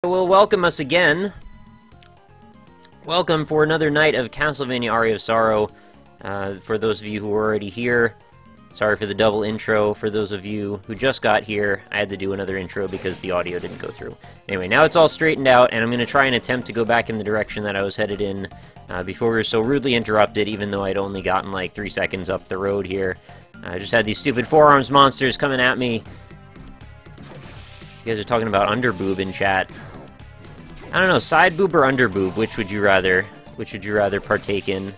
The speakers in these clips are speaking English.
Well, welcome us again. Welcome for another night of Castlevania Aria of Sorrow. For those of you who are already here, sorry for the double intro. For those of you who just got here, I had to do another intro because the audio didn't go through. Anyway, now it's all straightened out, and I'm going to try and attempt to go back in the direction that I was headed in before we were so rudely interrupted, even though I'd only gotten like 3 seconds up the road here. I just had these stupid forearms monsters coming at me. You guys are talking about underboob in chat. I don't know, side boob or under boob, which would you rather partake in?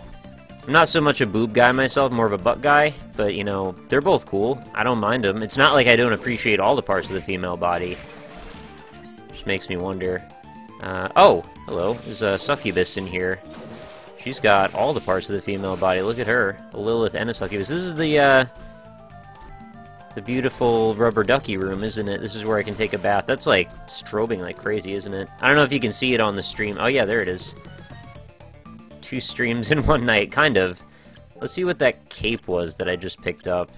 I'm not so much a boob guy myself, more of a butt guy, but, you know, they're both cool. I don't mind them. It's not like I don't appreciate all the parts of the female body. Just makes me wonder. Oh, hello, there's a succubus in here. She's got all the parts of the female body. Look at her, a Lilith and a succubus. This is the beautiful rubber ducky room, isn't it? This is where I can take a bath. That's, like, strobing like crazy, isn't it? I don't know if you can see it on the stream. Oh, yeah, there it is. 2 streams in one night, kind of. Let's see what that cape was that I just picked up.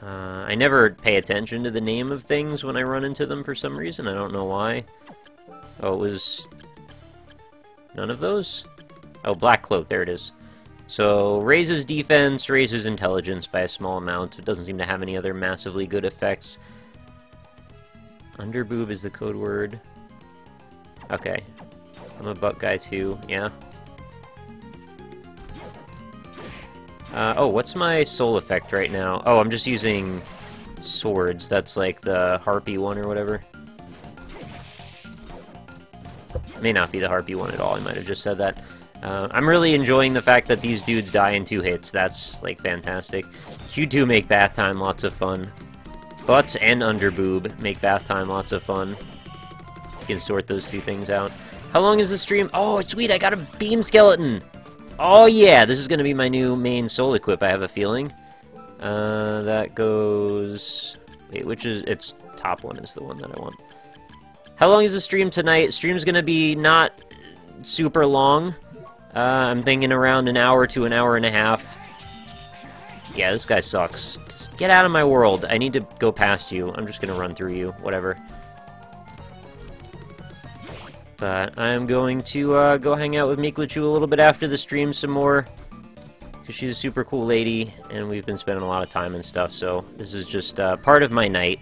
I never pay attention to the name of things when I run into them for some reason. I don't know why. Oh, it was... none of those? Oh, black cloak, there it is. So, raises defense, raises intelligence by a small amount. It doesn't seem to have any other massively good effects. Underboob is the code word. Okay. I'm a butt guy too, yeah. Oh, what's my soul effect right now? Oh, I'm just using swords. That's like the harpy one or whatever. May not be the harpy one at all, I might have just said that. I'm really enjoying the fact that these dudes die in 2 hits. That's, like, fantastic. You do make bath time lots of fun. Butts and underboob make bath time lots of fun. You can sort those 2 things out. How long is the stream? Oh, sweet, I got a beam skeleton! Oh, yeah, this is gonna be my new main soul equip, I have a feeling. That goes... wait, which is... its top one is the one that I want. How long is the stream tonight? Stream's gonna be not super long. I'm thinking around an hour to an hour and a half. Yeah, this guy sucks. Just get out of my world. I need to go past you. I'm just gonna run through you. Whatever. But I'm going to go hang out with Miklachu a little bit after the stream some more. Because she's a super cool lady, and we've been spending a lot of time and stuff, so this is just part of my night.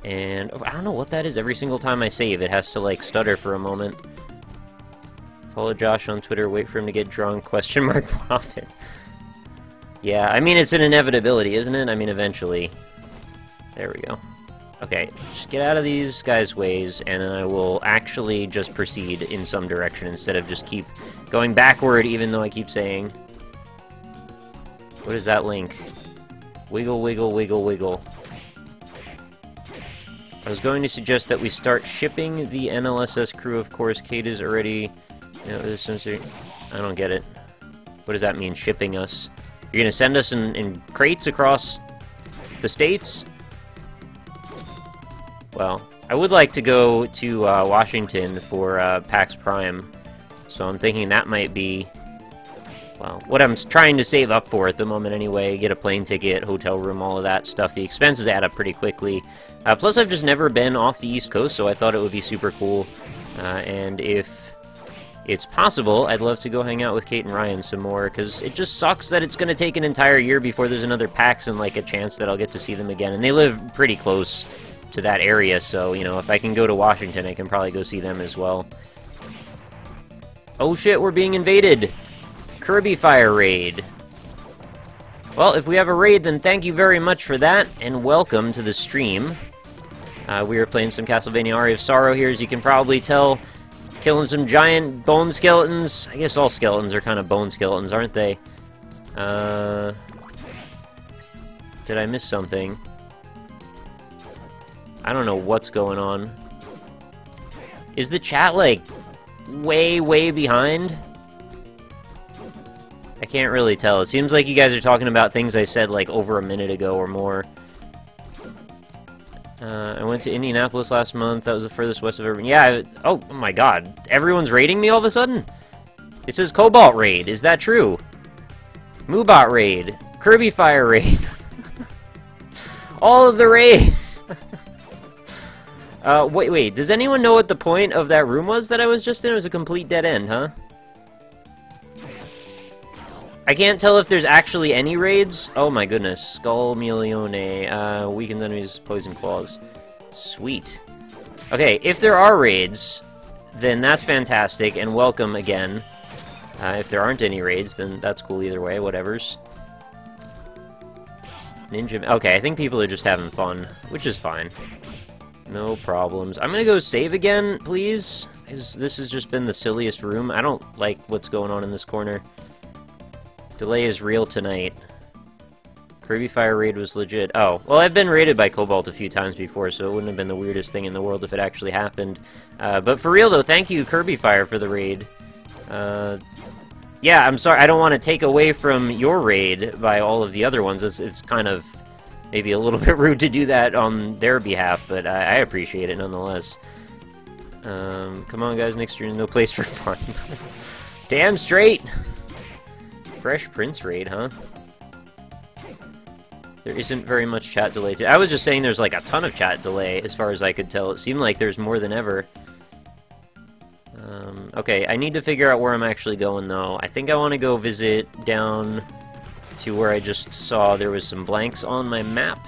And oh, I don't know what that is. Every single time I save, it has to, like, stutter for a moment. Follow Josh on Twitter, wait for him to get drunk, question mark profit. Yeah, I mean, it's an inevitability, isn't it? I mean, eventually. There we go. Okay, just get out of these guys' ways, and then I will actually just proceed in some direction instead of just keep going backward, even though I keep saying... what is that link? Wiggle, wiggle, wiggle, wiggle. I was going to suggest that we start shipping the NLSS crew, of course. Kate is already... you know, there's some sort... I don't get it. What does that mean, shipping us? You're gonna send us in crates across the states? Well, I would like to go to Washington for PAX Prime, so I'm thinking that might be, well, what I'm trying to save up for at the moment anyway. Get a plane ticket, hotel room, all of that stuff. The expenses add up pretty quickly. Plus, I've just never been off the East Coast, so I thought it would be super cool. And if it's possible, I'd love to go hang out with Kate and Ryan some more, because it just sucks that it's going to take an entire year before there's another PAX and, like, a chance that I'll get to see them again. And they live pretty close to that area, so, you know, if I can go to Washington, I can probably go see them as well. Oh shit, we're being invaded! Kirby Fire Raid. Well, if we have a raid, then thank you very much for that, and welcome to the stream. We are playing some Castlevania Aria of Sorrow here, as you can probably tell. Killing some giant bone skeletons. I guess all skeletons are kind of bone skeletons, aren't they? Did I miss something? I don't know what's going on. Is the chat, like, way, way behind? I can't really tell. It seems like you guys are talking about things I said, like, over a minute ago or more. I went to Indianapolis last month. That was the furthest west I've ever been. Yeah, oh my god. Everyone's raiding me all of a sudden? It says Cobalt Raid. Is that true? Moobot Raid. Kirby Fire Raid. All of the raids! Wait, does anyone know what the point of that room was that I was just in? It was a complete dead end, huh? I can't tell if there's actually any raids. Oh my goodness. Skull Milione. Weakens enemies' poison claws. Sweet. Okay, if there are raids, then that's fantastic, and welcome again. If there aren't any raids, then that's cool either way, whatevers. Ninja... Okay, I think people are just having fun, which is fine. No problems. I'm gonna go save again, please, because this has just been the silliest room. I don't like what's going on in this corner. Delay is real tonight. Kirby Fire raid was legit. Oh, well, I've been raided by Cobalt a few times before, so it wouldn't have been the weirdest thing in the world if it actually happened. But for real, though, thank you, Kirby Fire, for the raid. Yeah, I'm sorry, I don't want to take away from your raid by all of the other ones. It's kind of maybe a little bit rude to do that on their behalf, but I appreciate it nonetheless. Come on, guys, next year, no place for fun. Damn straight! Fresh Prince raid, huh? There isn't very much chat delay. I was just saying there's like a ton of chat delay, as far as I could tell. It seemed like there's more than ever. Okay, I need to figure out where I'm actually going, though. I think I want to go visit down to where I just saw there was some blanks on my map.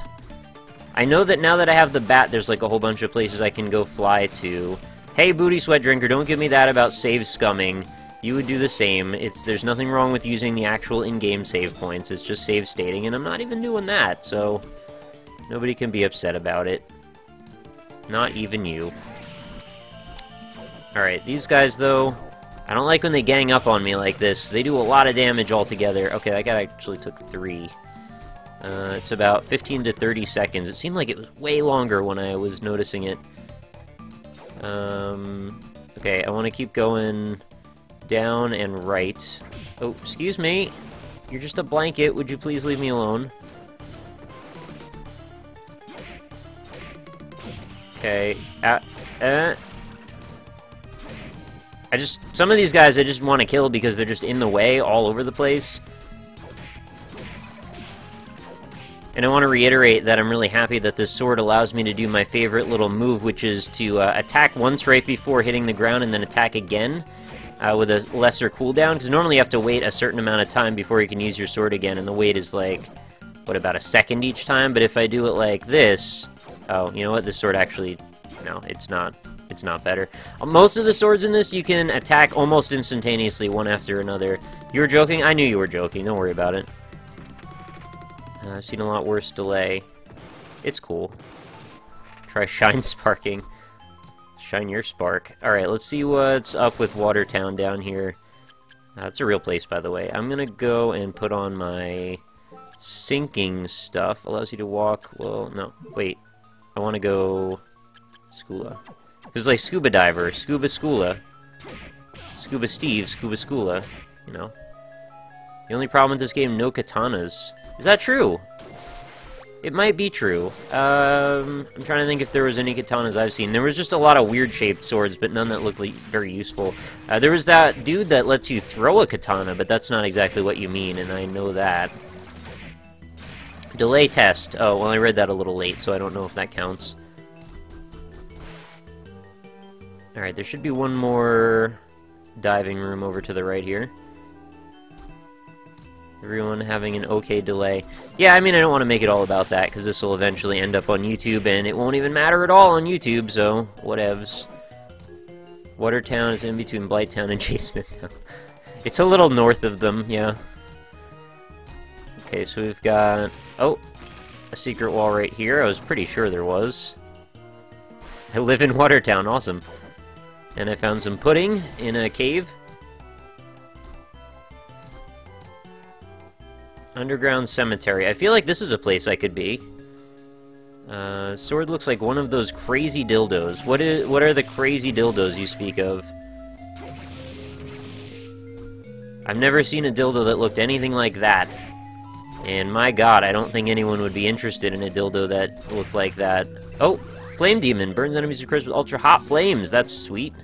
I know that now that I have the bat, there's like a whole bunch of places I can go fly to. Hey, Booty Sweat Drinker, don't give me that about save scumming. You would do the same. There's nothing wrong with using the actual in-game save points. It's just save stating, and I'm not even doing that, so nobody can be upset about it. Not even you. Alright, these guys, though, I don't like when they gang up on me like this. They do a lot of damage altogether. Okay, that guy actually took 3. It's about 15 to 30 seconds. It seemed like it was way longer when I was noticing it. Okay, I want to keep going down and right. Oh, excuse me. You're just a blanket. Would you please leave me alone? Okay. Some of these guys I just want to kill because they're just in the way all over the place. And I want to reiterate that I'm really happy that this sword allows me to do my favorite little move, which is to attack once right before hitting the ground and then attack again. With a lesser cooldown, because normally you have to wait a certain amount of time before you can use your sword again, and the wait is like, what, about a second each time? But if I do it like this... Oh, you know what? This sword actually... No, it's not better. Most of the swords in this, you can attack almost instantaneously, one after another. You were joking? I knew you were joking. Don't worry about it. I've seen a lot worse delay. It's cool. Try Shine Sparking. Shine your spark. Alright, let's see what's up with Watertown down here. It's a real place, by the way. I'm gonna go and put on my sinking stuff. Allows you to walk... Well, no. Wait. I want to go... Skula. It's like Scuba Diver, Scuba Skula. Scuba Steve, Scuba Skula. You know. The only problem with this game, no katanas. Is that true? It might be true. I'm trying to think if there was any katanas I've seen. There was just a lot of weird-shaped swords, but none that looked like very useful. There was that dude that lets you throw a katana, but that's not exactly what you mean, and I know that. Delay test. Oh, well, I read that a little late, so I don't know if that counts. Alright, there should be one more diving room over to the right here. Everyone having an okay delay. Yeah, I mean, I don't want to make it all about that, because this will eventually end up on YouTube, and it won't even matter at all on YouTube, so whatevs. Watertown is in between Blighttown and Chasement Town. It's a little north of them, yeah. Okay, so we've got... Oh, a secret wall right here. I was pretty sure there was. I live in Watertown, awesome. And I found some pudding in a cave. Underground Cemetery. I feel like this is a place I could be. Sword looks like one of those crazy dildos. What are the crazy dildos you speak of? I've never seen a dildo that looked anything like that. And my god, I don't think anyone would be interested in a dildo that looked like that. Oh! Flame Demon! Burns enemies to crisp with ultra-hot flames! That's sweet.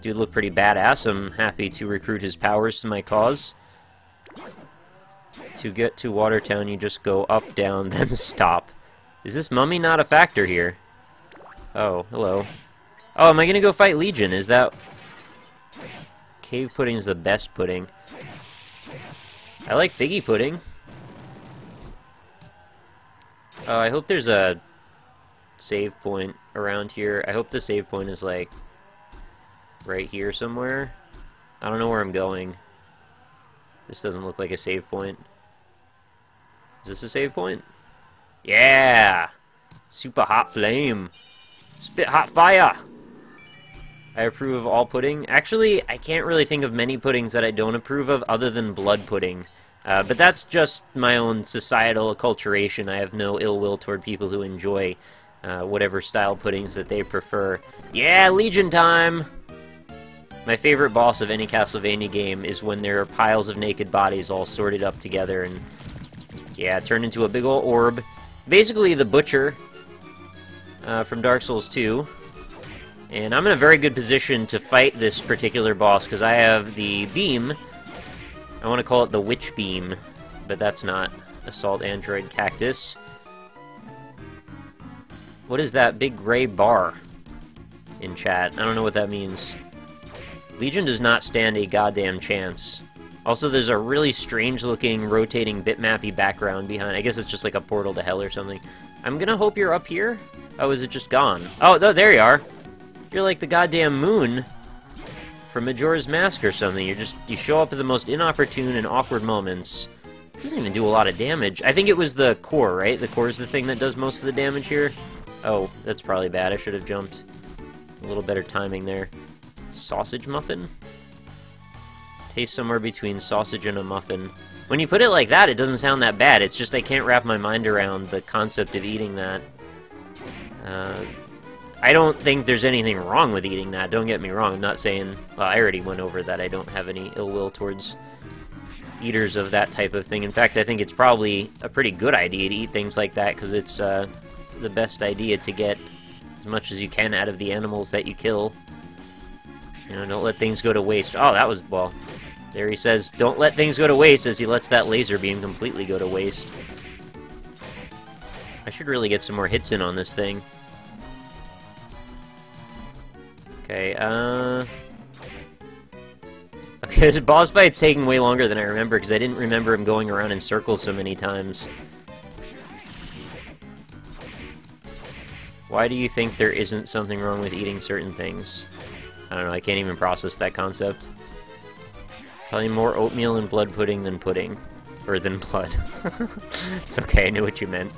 Dude looked pretty badass. I'm happy to recruit his powers to my cause. To get to Watertown, you just go up, down, then stop. Is this mummy not a factor here? Oh, hello. Oh, am I gonna go fight Legion? Is that... Cave pudding is the best pudding. I like figgy pudding. Oh, I hope there's a save point around here. I hope the save point is, like, right here somewhere. I don't know where I'm going. This doesn't look like a save point. Is this a save point? Yeah! Super hot flame. Spit hot fire! I approve of all pudding. Actually, I can't really think of many puddings that I don't approve of other than blood pudding. But that's just my own societal acculturation. I have no ill will toward people who enjoy whatever style puddings that they prefer. Yeah, Legion time! My favorite boss of any Castlevania game is when there are piles of naked bodies all sorted up together and, yeah, turned into a big ol' orb. Basically the Butcher from Dark Souls 2. And I'm in a very good position to fight this particular boss because I have the beam. I want to call it the Witch Beam, but that's not Assault Android Cactus. What is that big gray bar in chat? I don't know what that means. Legion does not stand a goddamn chance. Also, there's a really strange-looking, rotating, bitmappy background behind. I guess it's just like a portal to hell or something. I'm gonna hope you're up here? Oh, is it just gone? Oh, there you are! You're like the goddamn moon from Majora's Mask or something. You show up at the most inopportune and awkward moments. It doesn't even do a lot of damage. I think it was the core, right? The core is the thing that does most of the damage here. Oh, that's probably bad. I should have jumped. A little better timing there. Sausage muffin? Tastes somewhere between sausage and a muffin. When you put it like that, it doesn't sound that bad. It's just I can't wrap my mind around the concept of eating that. I don't think there's anything wrong with eating that. Don't get me wrong. I'm not saying... Well, I already went over that. I don't have any ill will towards eaters of that type of thing. In fact, I think it's probably a pretty good idea to eat things like that, because it's the best idea to get as much as you can out of the animals that you kill. You know, don't let things go to waste. Oh, that was... Well, there he says, don't let things go to waste, as he lets that laser beam completely go to waste. I should really get some more hits in on this thing. Okay, okay, this boss fight's taking way longer than I remember, because I didn't remember him going around in circles so many times. Why do you think there isn't something wrong with eating certain things? I don't know, I can't even process that concept. Probably more oatmeal and blood pudding than pudding. Or than blood. It's okay, I knew what you meant.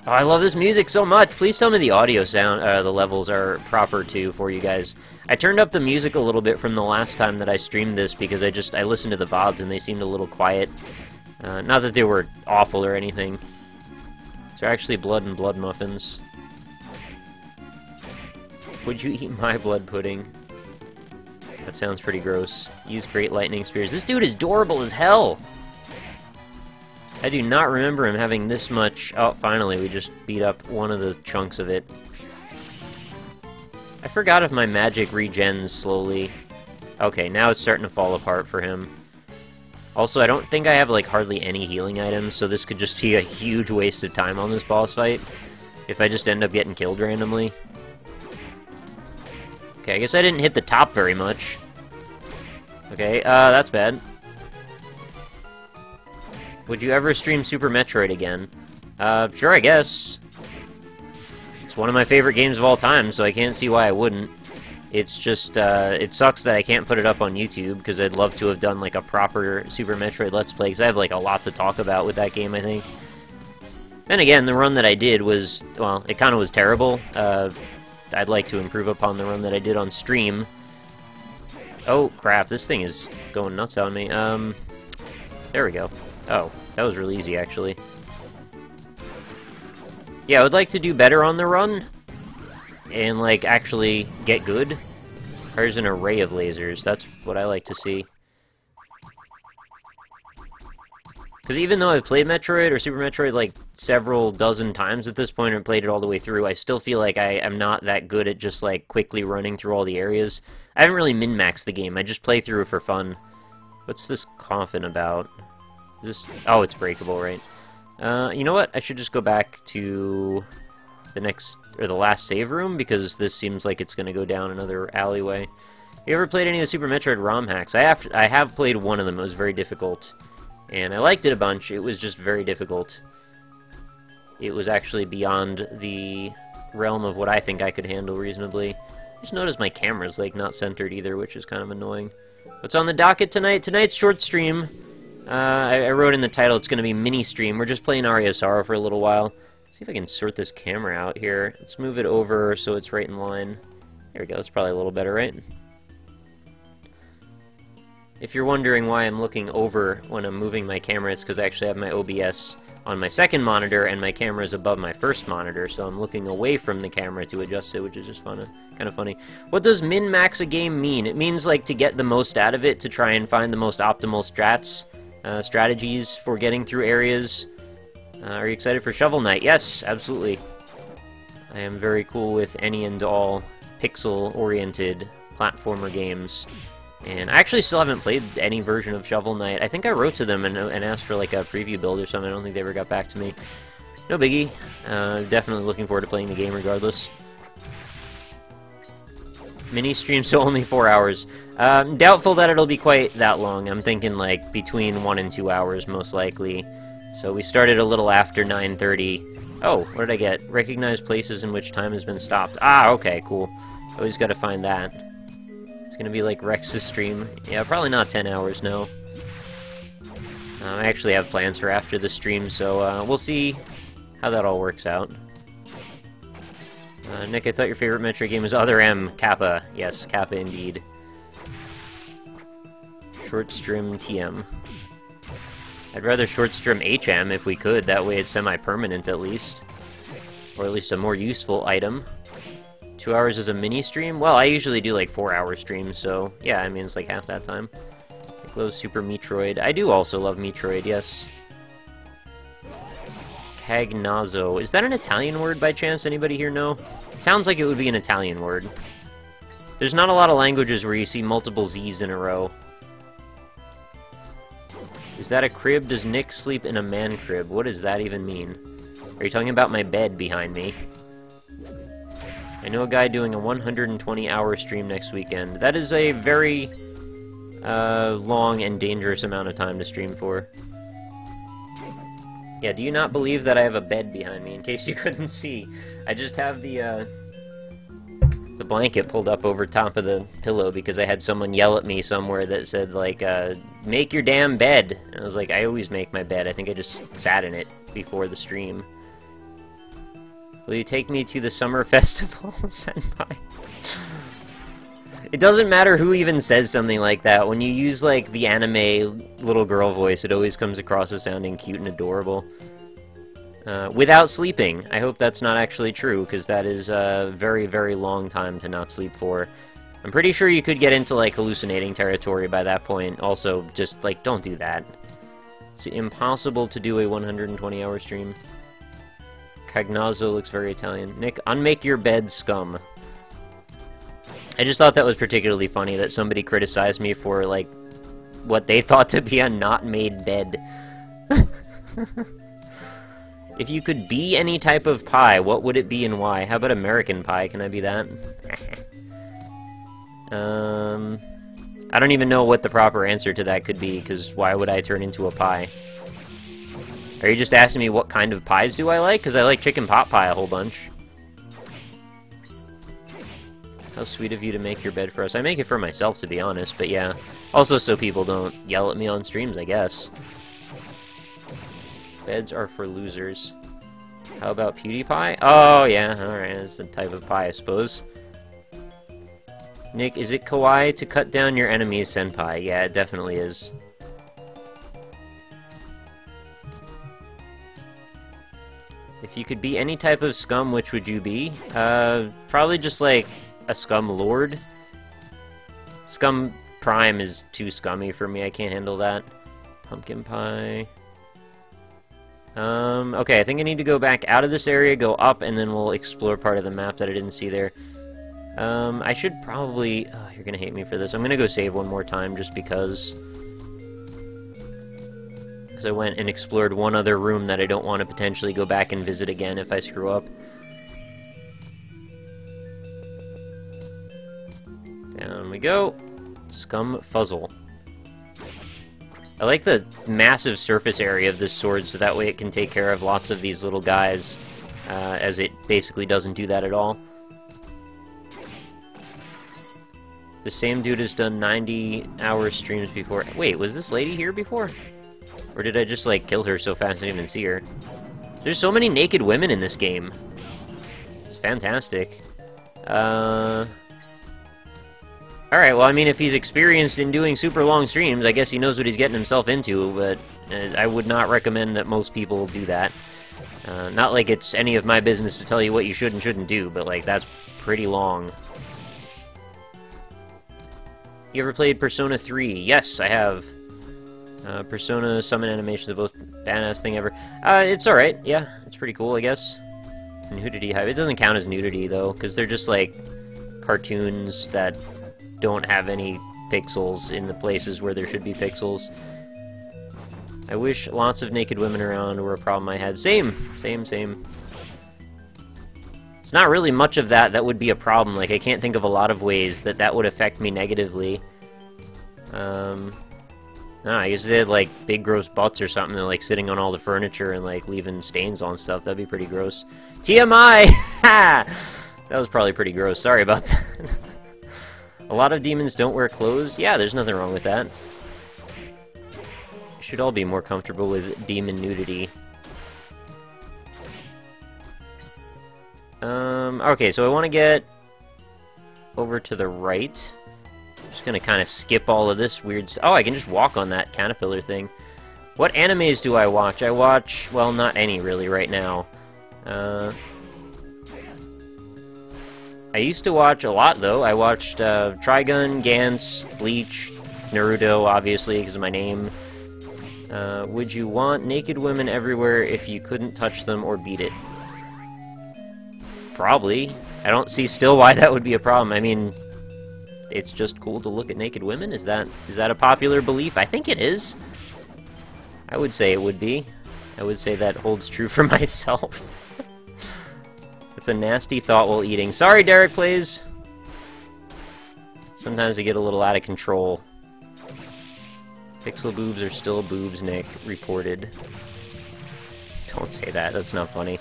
Oh, I love this music so much! Please tell me the audio sound, the levels are proper too for you guys. I turned up the music a little bit from the last time that I streamed this because I listened to the VODs and they seemed a little quiet. Not that they were awful or anything. They're actually blood and blood muffins. Would you eat my blood pudding? That sounds pretty gross. Use great lightning spears. This dude is durable as hell! I do not remember him having this much... Oh, finally, we just beat up one of the chunks of it. I forgot if my magic regens slowly. Okay, now it's starting to fall apart for him. Also, I don't think I have, like, hardly any healing items, so this could just be a huge waste of time on this boss fight. If I just end up getting killed randomly. Okay, I guess I didn't hit the top very much. Okay, that's bad. Would you ever stream Super Metroid again? Sure, I guess. It's one of my favorite games of all time, so I can't see why I wouldn't. It's just, it sucks that I can't put it up on YouTube, because I'd love to have done, like, a proper Super Metroid Let's Play, because I have, like, a lot to talk about with that game, I think. Then again, the run that I did was, well, it kind of was terrible. I'd like to improve upon the run that I did on stream. Oh, crap, this thing is going nuts on me. There we go. Oh, that was really easy, actually. Yeah, I would like to do better on the run, and, like, actually get good. There's an array of lasers, that's what I like to see. Because even though I've played Metroid, or Super Metroid, like, several dozen times at this point, and played it all the way through, I still feel like I am not that good at just, like, quickly running through all the areas. I haven't really min-maxed the game, I just play through it for fun. What's this coffin about? This... Oh, it's breakable, right? You know what? I should just go back to the last save room, because this seems like it's going to go down another alleyway. You ever played any of the Super Metroid ROM hacks? I have played one of them. It was very difficult, and I liked it a bunch. It was just very difficult. It was actually beyond the realm of what I think I could handle reasonably. Just noticed my camera's like not centered either, which is kind of annoying. What's on the docket tonight? Tonight's short stream. I wrote in the title it's going to be mini stream. We're just playing Aria for a little while. See if I can sort this camera out here. Let's move it over so it's right in line. There we go. It's probably a little better, right? If you're wondering why I'm looking over when I'm moving my camera, it's because I actually have my OBS on my second monitor, and my camera is above my first monitor, so I'm looking away from the camera to adjust it, which is just kind of funny. What does min-max a game mean? It means, like, to get the most out of it, to try and find the most optimal strategies for getting through areas. Are you excited for Shovel Knight? Yes, absolutely. I am very cool with any and all pixel-oriented platformer games. And I actually still haven't played any version of Shovel Knight. I think I wrote to them and asked for like a preview build or something. I don't think they ever got back to me. No biggie. Definitely looking forward to playing the game regardless. Mini stream, so only 4 hours. Doubtful that it'll be quite that long. I'm thinking like between 1 and 2 hours most likely. So we started a little after 9:30. Oh, what did I get? Recognize places in which time has been stopped. Ah, okay, cool. Always gotta find that. Gonna be like Rex's stream. Yeah, probably not 10 hours, no. I actually have plans for after the stream, so we'll see how that all works out. Nick, I thought your favorite Metroid game was Other M, Kappa. Yes, Kappa indeed. Short stream TM. I'd rather short stream HM if we could, that way it's semi-permanent at least. Or at least a more useful item. 2 hours is a mini stream? Well, I usually do like 4-hour streams, so yeah, I mean, it's like half that time. Nick loves Super Metroid. I do also love Metroid, yes. Cagnazzo. Is that an Italian word by chance? Anybody here know? Sounds like it would be an Italian word. There's not a lot of languages where you see multiple Z's in a row. Is that a crib? Does Nick sleep in a man crib? What does that even mean? Are you talking about my bed behind me? I know a guy doing a 120-hour stream next weekend. That is a very long and dangerous amount of time to stream for. Yeah, do you not believe that I have a bed behind me, in case you couldn't see? I just have the blanket pulled up over top of the pillow because I had someone yell at me somewhere that said, like, make your damn bed. And I was like, I always make my bed. I think I just sat in it before the stream. Will you take me to the summer festival, Senpai? It doesn't matter who even says something like that. When you use, like, the anime little girl voice, it always comes across as sounding cute and adorable. Without sleeping. I hope that's not actually true, because that is a very, very long time to not sleep for. I'm pretty sure you could get into, like, hallucinating territory by that point. Also, just, like, don't do that. It's impossible to do a 120-hour stream. Cagnazzo looks very Italian. Nick, unmake your bed, scum. I just thought that was particularly funny that somebody criticized me for, like, what they thought to be a not-made bed. If you could be any type of pie, what would it be and why? How about American pie? Can I be that? I don't even know what the proper answer to that could be, because why would I turn into a pie? Are you just asking me what kind of pies do I like? Because I like chicken pot pie a whole bunch. How sweet of you to make your bed for us. I make it for myself, to be honest, but yeah. Also so people don't yell at me on streams, I guess. Beds are for losers. How about PewDiePie? Oh, yeah, alright, that's the type of pie, I suppose. Nick, is it kawaii to cut down your enemies, Senpai? Yeah, it definitely is. If you could be any type of scum, which would you be? Probably just, like, a scum lord. Scum Prime is too scummy for me, I can't handle that. Pumpkin pie. Okay, I think I need to go back out of this area, go up, and then we'll explore part of the map that I didn't see there. I should probably... Oh, you're gonna hate me for this. I'm gonna go save one more time, just because... Because I went and explored one other room that I don't want to potentially go back and visit again if I screw up. Down we go. Scum Fuzzle. I like the massive surface area of this sword, so that way it can take care of lots of these little guys, as it basically doesn't do that at all. The same dude has done 90-hour streams before. Wait, was this lady here before? Or did I just, like, kill her so fast I didn't even see her? There's so many naked women in this game. It's fantastic. Alright, well, I mean, if he's experienced in doing super long streams, I guess he knows what he's getting himself into, but I would not recommend that most people do that. Not like it's any of my business to tell you what you should and shouldn't do, but, like, that's pretty long. You ever played Persona 3? Yes, I have. Persona summon animations, the most badass thing ever. It's alright, yeah, it's pretty cool, I guess. Nudity hype. It doesn't count as nudity, though, because they're just, like, cartoons that don't have any pixels in the places where there should be pixels. I wish lots of naked women around were a problem I had. Same. It's not really much of that would be a problem. Like, I can't think of a lot of ways that would affect me negatively. I guess they had, like, big gross butts or something. They're, like, sitting on all the furniture and, like, leaving stains on stuff. That'd be pretty gross. TMI! Ha! That was probably pretty gross. Sorry about that. A lot of demons don't wear clothes. Yeah, there's nothing wrong with that. Should all be more comfortable with demon nudity. Okay, so I want to get over to the right. I'm just gonna kind of skip all of this weird Oh, I can just walk on that caterpillar thing. What animes do I watch? I watch, well, not any really right now. I used to watch a lot, though. I watched Trigun, Gantz, Bleach, Naruto, obviously, because of my name. Would you want naked women everywhere if you couldn't touch them or beat it? Probably. I don't see still why that would be a problem. I mean, it's just cool to look at naked women. Is that a popular belief? I think it is. I would say it would be. I would say that holds true for myself. It's a nasty thought while eating. Sorry, Derek Plays! Sometimes they get a little out of control. Pixel boobs are still boobs, Nick. Reported. Don't say that, that's not funny.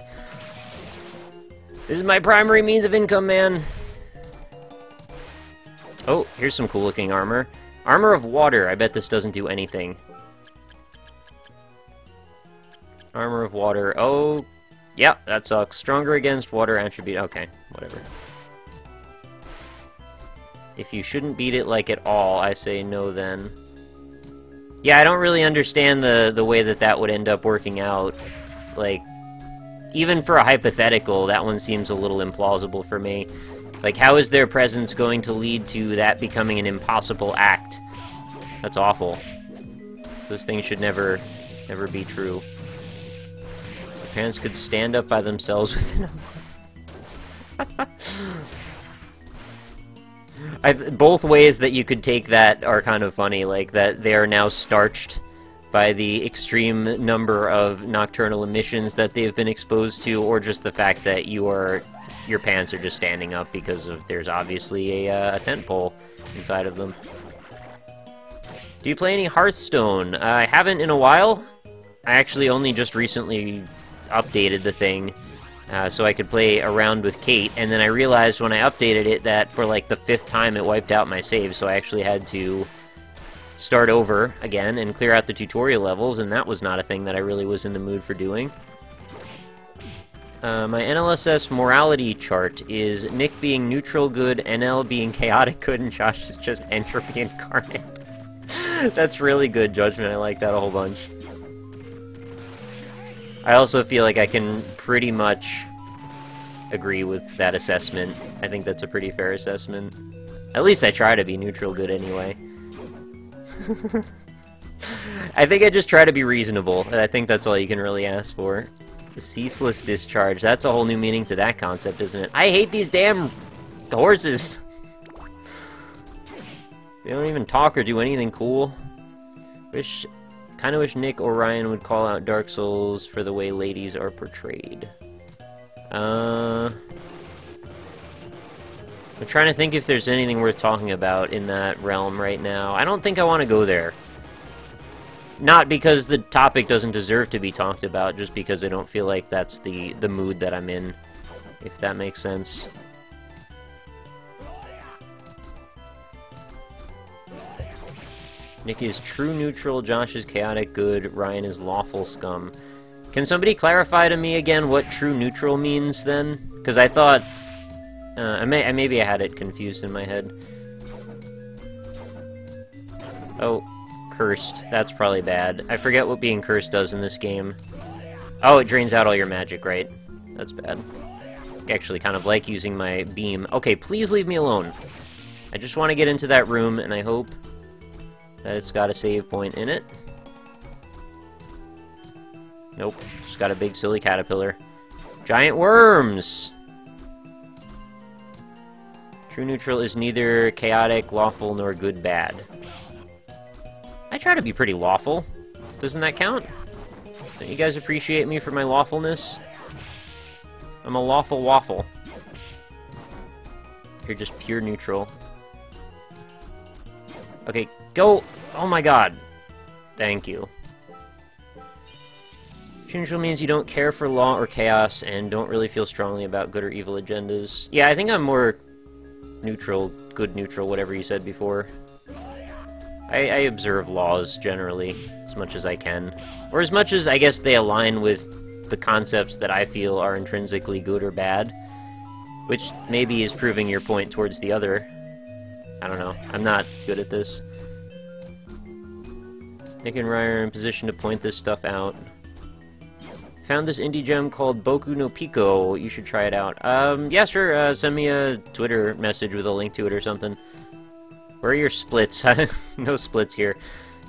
This is my primary means of income, man! Oh, here's some cool looking armor. Armor of water, I bet this doesn't do anything. Armor of water, oh... yeah, that sucks. Stronger against water attribute. Okay, whatever. If you shouldn't beat it like at all, I say no then. Yeah, I don't really understand the way that would end up working out. Like, even for a hypothetical, that one seems a little implausible for me. Like, how is their presence going to lead to that becoming an impossible act? That's awful. Those things should never be true. Parents could stand up by themselves within a month. Both ways that you could take that are kind of funny, like that they are now starched by the extreme number of nocturnal emissions that they've been exposed to, or just the fact that your pants are just standing up because there's obviously a tent pole inside of them. Do you play any Hearthstone? I haven't in a while. I actually only just recently updated the thing so I could play around with Kate, and then I realized when I updated it that for like the 5th time it wiped out my save, so I actually had to start over again and clear out the tutorial levels, and that was not a thing that I really was in the mood for doing. My NLSS morality chart is Nick being neutral good, NL being chaotic good, and Josh is just entropy incarnate. That's really good, Judgment. I like that a whole bunch. I also feel like I can pretty much agree with that assessment. I think that's a pretty fair assessment. At least I try to be neutral good anyway. I think I just try to be reasonable, and I think that's all you can really ask for. The ceaseless discharge, that's a whole new meaning to that concept, isn't it? I hate these damn horses! They don't even talk or do anything cool. Kinda wish Nick or Ryan would call out Dark Souls for the way ladies are portrayed. I'm trying to think if there's anything worth talking about in that realm right now. I don't think I want to go there. Not because the topic doesn't deserve to be talked about, just because I don't feel like that's the mood that I'm in, if that makes sense. Nick is true neutral, Josh is chaotic good, Ryan is lawful scum. Can somebody clarify to me again what true neutral means, then? Because I thought... maybe I had it confused in my head. Oh, cursed. That's probably bad. I forget what being cursed does in this game. Oh, it drains out all your magic, right? That's bad. I actually kind of like using my beam. Okay, please leave me alone. I just want to get into that room, and I hope that it's got a save point in it. Nope, just got a big silly caterpillar. Giant worms! True neutral is neither chaotic, lawful, nor good-bad. I try to be pretty lawful. Doesn't that count? Don't you guys appreciate me for my lawfulness? I'm a lawful waffle. You're just pure neutral. Okay, go! Oh my god! Thank you. True neutral means you don't care for law or chaos and don't really feel strongly about good or evil agendas. Yeah, I think I'm more neutral, good neutral, whatever you said before. I observe laws, generally, as much as I can. Or as much as, I guess, they align with the concepts that I feel are intrinsically good or bad. Which maybe is proving your point towards the other. I don't know. I'm not good at this. Nick and Ryan are in position to point this stuff out. Found this indie gem called Boku no Pico. You should try it out. Yeah, sure. Send me a Twitter message with a link to it or something. Where are your splits? No splits here.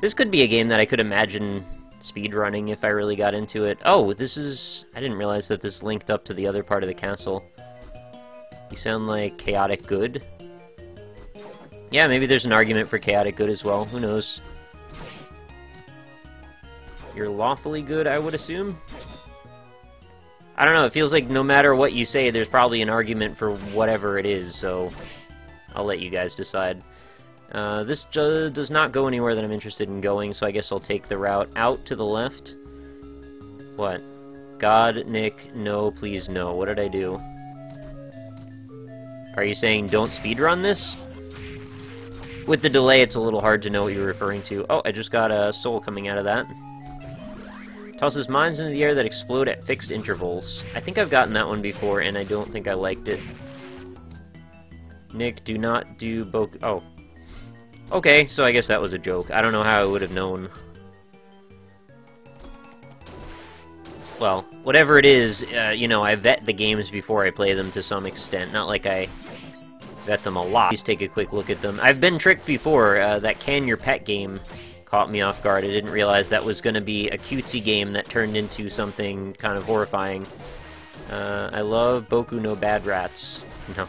This could be a game that I could imagine speedrunning if I really got into it. Oh, this is... I didn't realize that this linked up to the other part of the castle. You sound like chaotic good. Yeah, maybe there's an argument for chaotic good as well. Who knows? You're lawfully good, I would assume? I don't know, it feels like no matter what you say, there's probably an argument for whatever it is, so I'll let you guys decide. This does not go anywhere that I'm interested in going, so I guess I'll take the route out to the left. What? God, Nick, no, please no. What did I do? Are you saying don't speedrun this? With the delay, it's a little hard to know what you're referring to. Oh, I just got a soul coming out of that. Tosses mines into the air that explode at fixed intervals. I think I've gotten that one before, and I don't think I liked it. Nick, do not do Oh. Okay, so I guess that was a joke. I don't know how I would have known. Well, whatever it is, you know, I vet the games before I play them to some extent. Not like I vet them a lot. Please take a quick look at them. I've been tricked before. That Can Your Pet game caught me off guard. I didn't realize that was going to be a cutesy game that turned into something kind of horrifying. I love Boku no Bad Rats. No.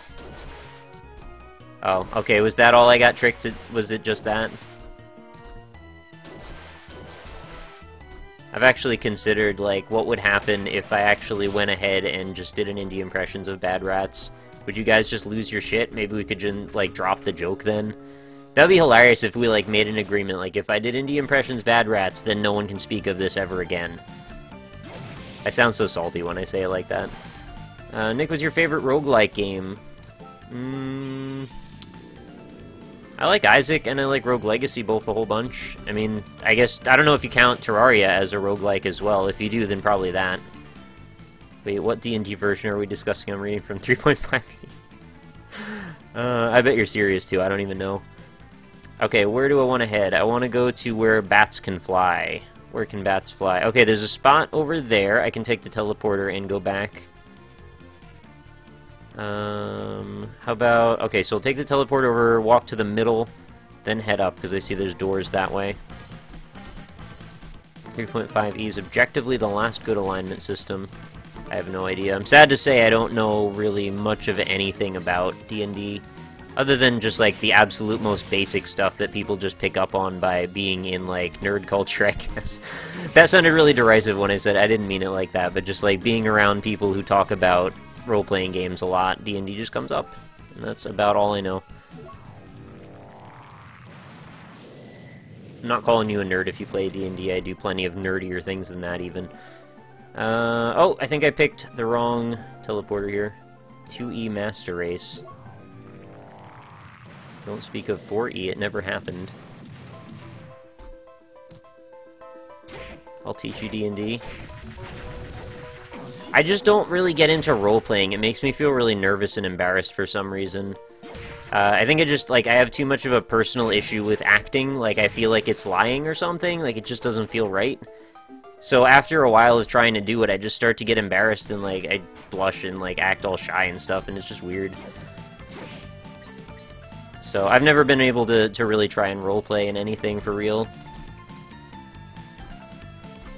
Oh, okay, was that all I got tricked to? Was it just that? I've actually considered, like, what would happen if I actually went ahead and just did an indie impressions of Bad Rats. Would you guys just lose your shit? Maybe we could just, like, drop the joke then? That would be hilarious if we, like, made an agreement, like, if I did indie impressions Bad Rats, then no one can speak of this ever again. I sound so salty when I say it like that. Nick, what's your favorite roguelike game? I like Isaac and I like Rogue Legacy both a whole bunch. I mean, I guess, I don't know if you count Terraria as a roguelike as well. If you do, then probably that. Wait, what D&D version are we discussing? I'm reading from 3.5. I bet you're serious too, I don't even know. Okay, where do I want to head? I want to go to where bats can fly. Where can bats fly? Okay, there's a spot over there. I can take the teleporter and go back. How about... Okay, so we'll take the teleport over, walk to the middle, then head up, because I see there's doors that way. 3.5E is objectively the last good alignment system. I have no idea. I'm sad to say I don't know really much of anything about D&D, other than just, like, the absolute most basic stuff that people just pick up on by being in, like, nerd culture, I guess. That sounded really derisive when I said I didn't mean it like that, but just, like, being around people who talk about role-playing games a lot, D&D just comes up. and that's about all I know. I'm not calling you a nerd if you play D&D. I do plenty of nerdier things than that, even. Oh, I think I picked the wrong teleporter here. 2E Master Race. Don't speak of 4E, it never happened. I'll teach you D&D. I just don't really get into role-playing. It makes me feel really nervous and embarrassed for some reason. I think it just, like, I have too much of a personal issue with acting. Like, I feel like it's lying or something. Like, it just doesn't feel right. So after a while of trying to do it, I just start to get embarrassed and, like, I blush and, like, act all shy and stuff, and it's just weird. So I've never been able to really try and roleplay in anything for real.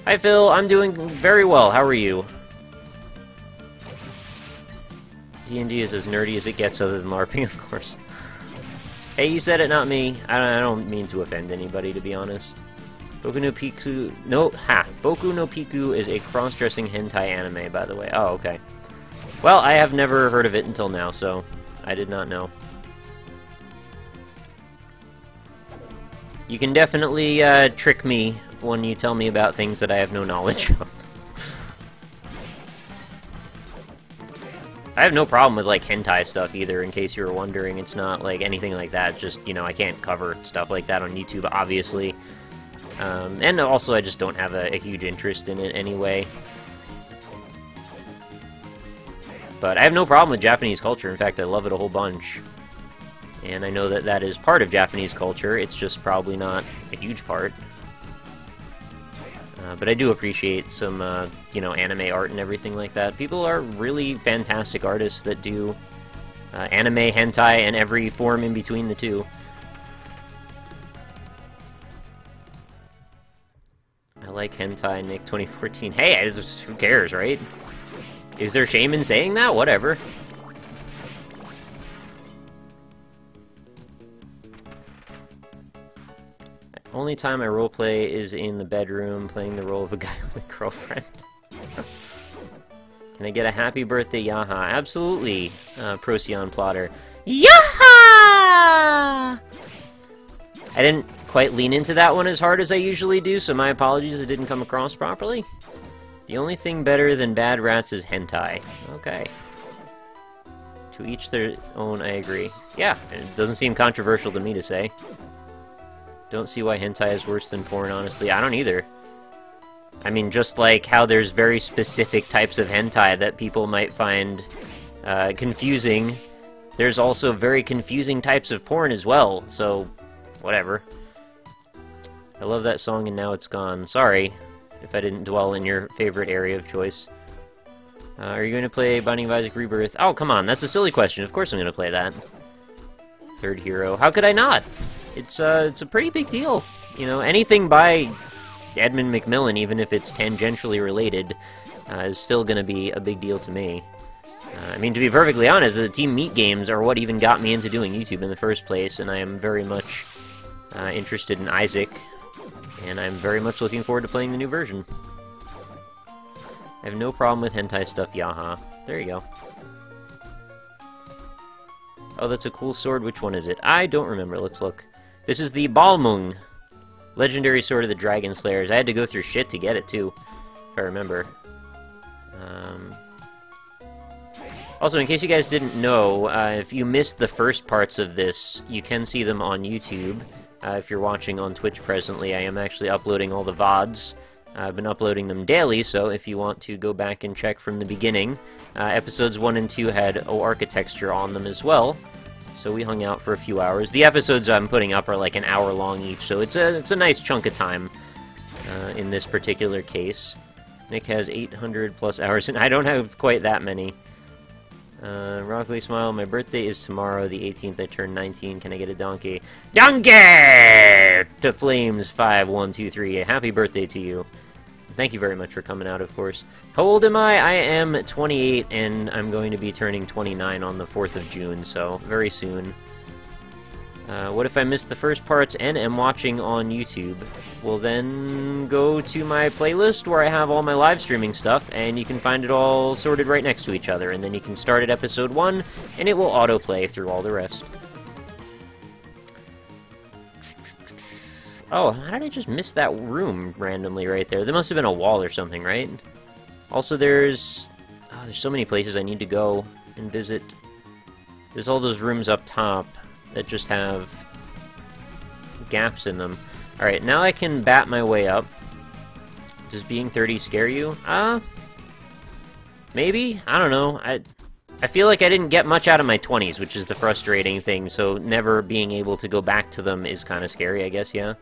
Hi, Phil. I'm doing very well. How are you? D&D is as nerdy as it gets, other than LARPing, of course. Hey, you said it, not me. I don't mean to offend anybody, to be honest. Boku no Piku... No, ha! Boku no Piku is a cross-dressing hentai anime, by the way. Oh, okay. Well, I have never heard of it until now, so I did not know. You can definitely trick me when you tell me about things that I have no knowledge of. I have no problem with, like, hentai stuff either, in case you were wondering. It's not, like, anything like that. It's just, you know, I can't cover stuff like that on YouTube, obviously. And also, I just don't have a huge interest in it anyway. But I have no problem with Japanese culture. In fact, I love it a whole bunch. And I know that that is part of Japanese culture. It's just probably not a huge part. But I do appreciate some, you know, anime art and everything like that. People are really fantastic artists that do anime, hentai, and every form in between the two. I like hentai, Nick 2014. Hey, who cares, right? Is there shame in saying that? Whatever. Only time I roleplay is in the bedroom, playing the role of a guy with a girlfriend. Can I get a happy birthday, Yaha? Absolutely, Procyon Plotter. Yaha! I didn't quite lean into that one as hard as I usually do, so my apologies, it didn't come across properly. The only thing better than bad rats is hentai. Okay. To each their own, I agree. Yeah, it doesn't seem controversial to me to say. Don't see why hentai is worse than porn, honestly. I don't either. I mean, just like how there's very specific types of hentai that people might find confusing, there's also very confusing types of porn as well, so whatever. I love that song and now it's gone. Sorry if I didn't dwell in your favorite area of choice. Are you going to play Binding of Isaac Rebirth? Oh, come on, that's a silly question. Of course I'm going to play that. Third hero. How could I not? It's a pretty big deal. You know, anything by Edmund McMillan, even if it's tangentially related, is still going to be a big deal to me. I mean, to be perfectly honest, the Team Meat games are what even got me into doing YouTube in the first place, and I am very much interested in Isaac, and I'm very much looking forward to playing the new version. I have no problem with hentai stuff, yaha. There you go. Oh, that's a cool sword. Which one is it? I don't remember. Let's look. This is the Balmung, legendary sword of the Dragon Slayers. I had to go through shit to get it, too, if I remember. Also, in case you guys didn't know, if you missed the first parts of this, you can see them on YouTube. If you're watching on Twitch presently, I am actually uploading all the VODs. I've been uploading them daily, so if you want to go back and check from the beginning, episodes 1 and 2 had O-Architecture on them as well. So we hung out for a few hours. The episodes I'm putting up are like an hour long each, so it's a nice chunk of time in this particular case. Nick has 800 plus hours, and I don't have quite that many. RockLeeSmile, my birthday is tomorrow, the 18th. I turn 19. Can I get a donkey? Donkey! To Flames5123. Happy birthday to you. Thank you very much for coming out, of course. How old am I? I am 28, and I'm going to be turning 29 on the 4th of June, so very soon. What if I missed the first parts and am watching on YouTube? Well then, go to my playlist where I have all my live streaming stuff, and you can find it all sorted right next to each other, and then you can start at episode 1, and it will autoplay through all the rest. Oh, how did I just miss that room randomly right there? There must have been a wall or something, right? Also, there's so many places I need to go and visit. There's all those rooms up top that just have gaps in them. Alright, now I can bat my way up. Does being 30 scare you? Maybe? I don't know. I feel like I didn't get much out of my 20s, which is the frustrating thing, so never being able to go back to them is kind of scary, I guess, yeah.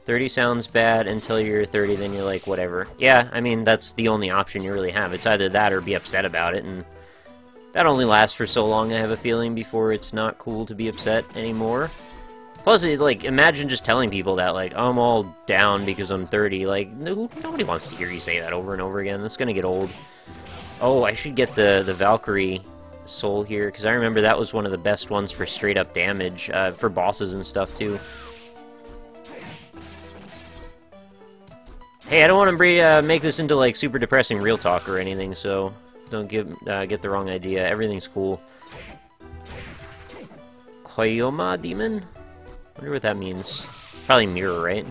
30 sounds bad until you're 30, then you're like, whatever. Yeah, I mean, that's the only option you really have. It's either that or be upset about it, and that only lasts for so long, I have a feeling, before it's not cool to be upset anymore. Plus, it's like, imagine just telling people that, like, I'm all down because I'm 30. Like, nobody wants to hear you say that over and over again. That's gonna get old. Oh, I should get the Valkyrie soul here, because I remember that was one of the best ones for straight-up damage, for bosses and stuff, too. Hey, I don't want to make this into, like, super depressing real talk or anything, so don't get the wrong idea. Everything's cool. Koyoma Demon? Wonder what that means. Probably mirror, right?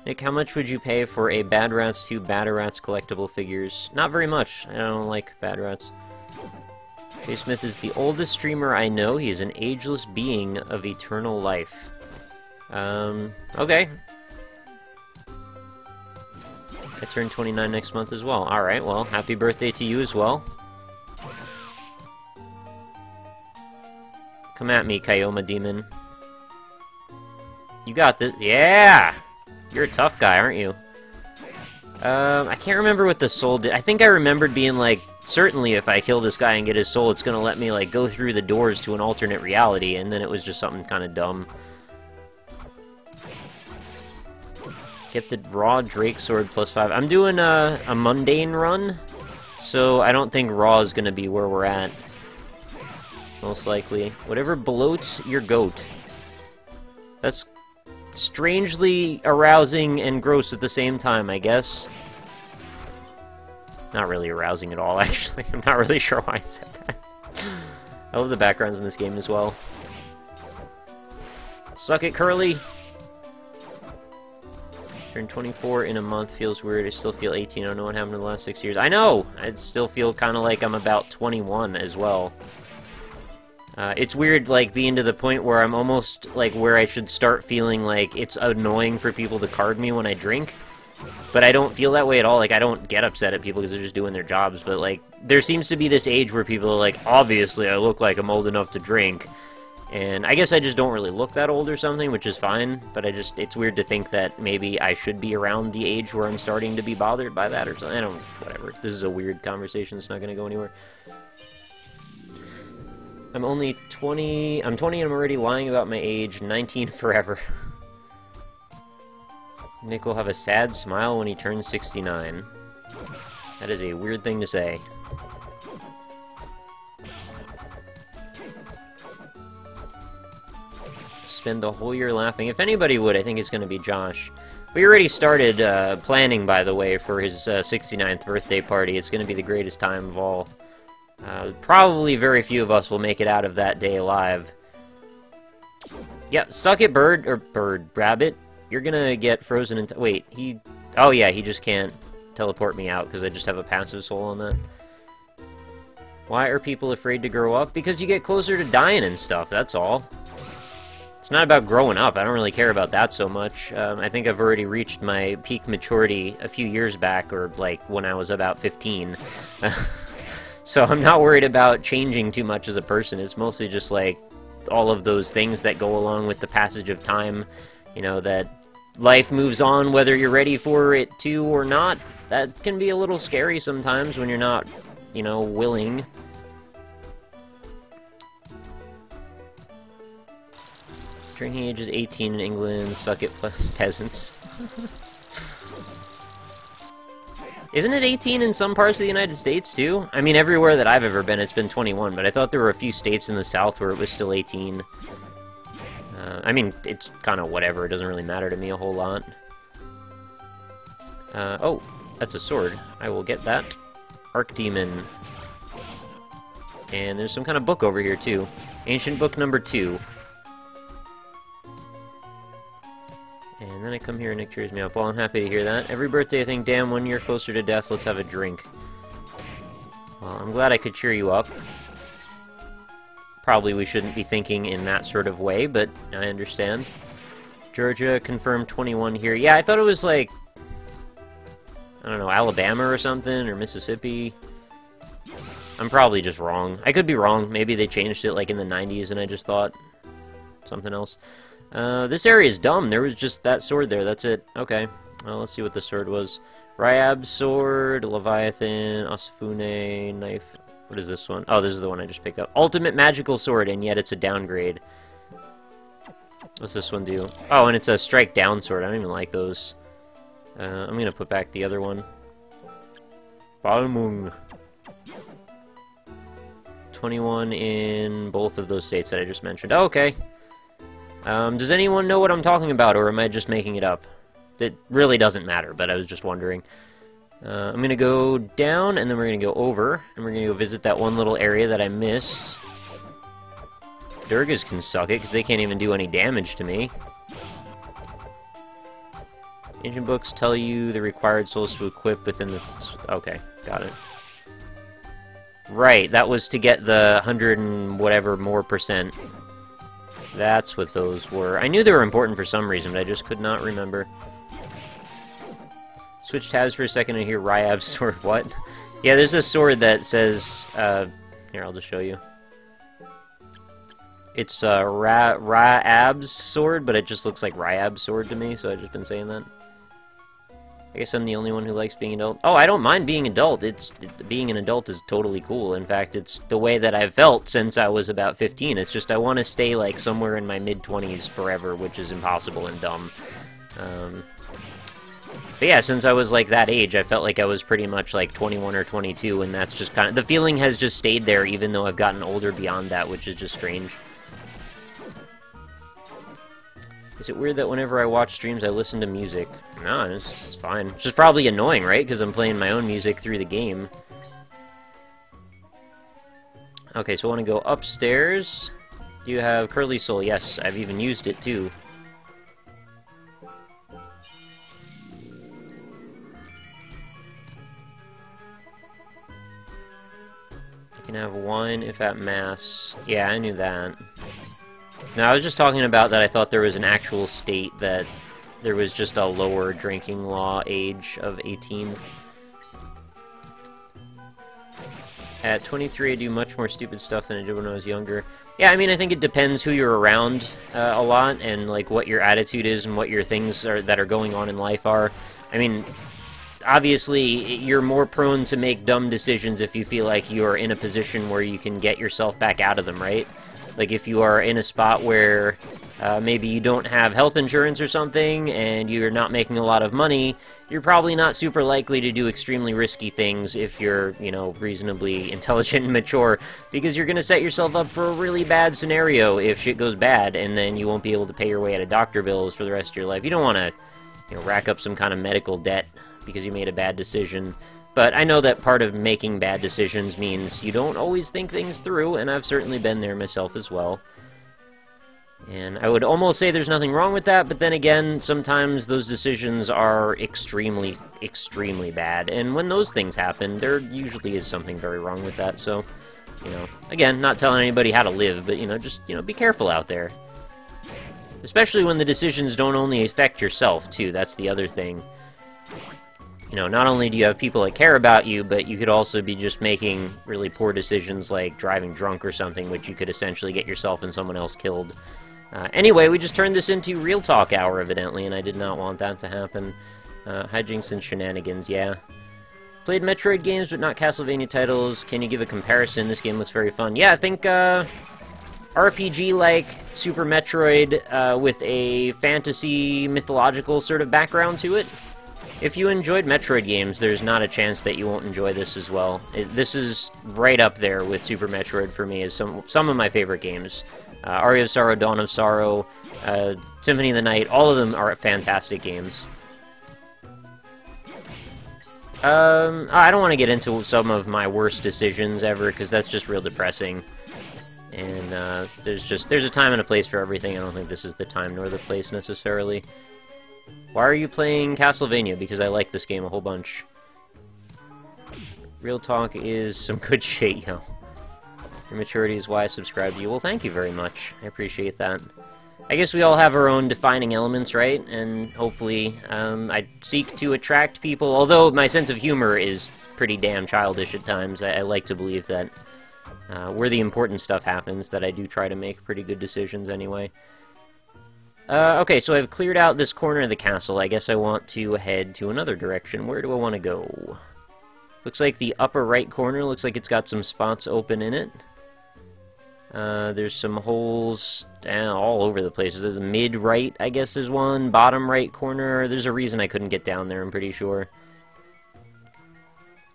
Nick, how much would you pay for a Bad Rats 2 Bad Rats collectible figures? Not very much. I don't like Bad Rats. Jay Smith is the oldest streamer I know. He is an ageless being of eternal life. Okay. I turn 29 next month as well. Alright, well, happy birthday to you as well. Come at me, Kyoma Demon. You got this. Yeah! You're a tough guy, aren't you? I can't remember what the soul did. I think I remembered being like, certainly if I kill this guy and get his soul, it's gonna let me, like, go through the doors to an alternate reality, and then it was just something kind of dumb. Get the raw Drake sword +5. I'm doing a mundane run, so I don't think raw is gonna be where we're at. Most likely. Whatever bloats your goat. That's strangely arousing and gross at the same time, I guess. Not really arousing at all, actually. I'm not really sure why I said that. I love the backgrounds in this game as well. Suck it, Curly! Turn 24 in a month feels weird. I still feel 18. I don't know what happened in the last 6 years. I know! I still feel kind of like I'm about 21 as well. It's weird, like, being to the point where I'm almost, like, where I should start feeling like it's annoying for people to card me when I drink. But I don't feel that way at all. Like, I don't get upset at people because they're just doing their jobs. But, like, there seems to be this age where people are like, obviously I look like I'm old enough to drink. And I guess I just don't really look that old or something, which is fine. But it's weird to think that maybe I should be around the age where I'm starting to be bothered by that or something. I don't, whatever. This is a weird conversation. It's not going to go anywhere. I'm only 20... I'm 20 and I'm already lying about my age. 19 forever. Nick will have a sad smile when he turns 69. That is a weird thing to say. Spend the whole year laughing. If anybody would, I think it's going to be Josh. We already started planning, by the way, for his 69th birthday party. It's going to be the greatest time of all. Probably very few of us will make it out of that day alive. Yeah, suck it, rabbit. You're gonna get frozen in wait, oh yeah, he just can't teleport me out because I just have a passive soul on that. Why are people afraid to grow up? Because you get closer to dying and stuff, that's all. It's not about growing up, I don't really care about that so much. I think I've already reached my peak maturity a few years back, or like when I was about 15. So I'm not worried about changing too much as a person. It's mostly just like all of those things that go along with the passage of time. You know, that life moves on whether you're ready for it to or not. That can be a little scary sometimes when you're not, you know, willing. Drinking age is 18 in England. Suck it plus peasants. Isn't it 18 in some parts of the United States, too? I mean, everywhere that I've ever been, it's been 21, but I thought there were a few states in the South where it was still 18. I mean, it's kind of whatever. It doesn't really matter to me a whole lot. Oh, that's a sword. I will get that. Archdemon. And there's some kind of book over here, too. Ancient book number 2. And then I come here and Nick cheers me up. Well, I'm happy to hear that. Every birthday I think, damn, 1 year closer to death, let's have a drink. Well, I'm glad I could cheer you up. Probably we shouldn't be thinking in that sort of way, but I understand. Georgia confirmed 21 here. Yeah, I thought it was like, I don't know, Alabama or something, or Mississippi. I'm probably just wrong. I could be wrong. Maybe they changed it like in the 90s and I just thought something else. This area is dumb. There was just that sword there. That's it. Okay. Well, let's see what the sword was. Ryab's sword, Leviathan, Osafune, knife. What is this one? Oh, this is the one I just picked up. Ultimate magical sword, and yet it's a downgrade. What's this one do? Oh, and it's a strike down sword. I don't even like those. I'm gonna put back the other one. Balmung. 21 in both of those states that I just mentioned. Oh, okay. Does anyone know what I'm talking about, or am I just making it up? It really doesn't matter, but I was just wondering. I'm going to go down, and then we're going to go over, and we're going to go visit that one little area that I missed. Durgas can suck it, because they can't even do any damage to me. Ancient books tell you the required souls to equip within the... Okay, got it. Right, that was to get the 100 and whatever more %. That's what those were. I knew they were important for some reason, but I just could not remember. Switch tabs for a second and hear Ryab's sword. What? Yeah, there's a sword that says... here, I'll just show you. It's Ryab's sword, but it just looks like Ryab's sword to me, so I've just been saying that. I guess I'm the only one who likes being adult. Oh, I don't mind being adult. Being an adult is totally cool. In fact, it's the way that I've felt since I was about 15. It's just I want to stay like somewhere in my mid-20s forever, which is impossible and dumb. But yeah, since I was like that age, I felt like I was pretty much like 21 or 22, and that's just kind of... The feeling has just stayed there even though I've gotten older beyond that, which is just strange. Is it weird that whenever I watch streams, I listen to music? No, it's fine. It's just probably annoying, right? Because I'm playing my own music through the game. Okay, so I want to go upstairs. Do you have Curly Soul? Yes, I've even used it, too. I can have wine if at mass. Yeah, I knew that. No, I was just talking about that I thought there was an actual state that there was just a lower drinking law age of 18. At 23, I do much more stupid stuff than I did when I was younger. Yeah, I mean, I think it depends who you're around a lot, and like what your attitude is and what your things are that are going on in life are. I mean, obviously, you're more prone to make dumb decisions if you feel like you're in a position where you can get yourself back out of them, right? Like if you are in a spot where maybe you don't have health insurance or something and you're not making a lot of money, you're probably not super likely to do extremely risky things if you're, you know, reasonably intelligent and mature, because you're going to set yourself up for a really bad scenario if shit goes bad, and then you won't be able to pay your way out of doctor bills for the rest of your life. You don't want to, you know, rack up some kind of medical debt because you made a bad decision. But I know that part of making bad decisions means you don't always think things through, and I've certainly been there myself as well. And I would almost say there's nothing wrong with that, but then again, sometimes those decisions are extremely, extremely bad. And when those things happen, there usually is something very wrong with that. So, you know, again, not telling anybody how to live, but, you know, just, you know, be careful out there. Especially when the decisions don't only affect yourself, too. That's the other thing. You know, not only do you have people that care about you, but you could also be just making really poor decisions like driving drunk or something, which you could essentially get yourself and someone else killed. Anyway, we just turned this into Real Talk Hour, evidently, and I did not want that to happen. Hijinks and shenanigans, yeah. Played Metroid games, but not Castlevania titles. Can you give a comparison? This game looks very fun. Yeah, I think, RPG-like Super Metroid with a fantasy, mythological sort of background to it. If you enjoyed Metroid games, there's not a chance that you won't enjoy this as well. This is right up there with Super Metroid for me as some of my favorite games. Aria of Sorrow, Dawn of Sorrow, Symphony of the Night, all of them are fantastic games. I don't want to get into some of my worst decisions ever, because that's just real depressing. And there's a time and a place for everything. I don't think this is the time nor the place necessarily. Why are you playing Castlevania? Because I like this game a whole bunch. Real talk is some good shit, yo. Your maturity is why I subscribe to you. Well, thank you very much. I appreciate that. I guess we all have our own defining elements, right? And hopefully, I seek to attract people. Although my sense of humor is pretty damn childish at times, I like to believe that where the important stuff happens, that I do try to make pretty good decisions anyway. Okay, so I've cleared out this corner of the castle. I guess I want to head to another direction. Where do I want to go? Looks like the upper right corner looks like it's got some spots open in it. There's some holes all over the place. There's a mid-right, I guess there's one. Bottom right corner. There's a reason I couldn't get down there, I'm pretty sure.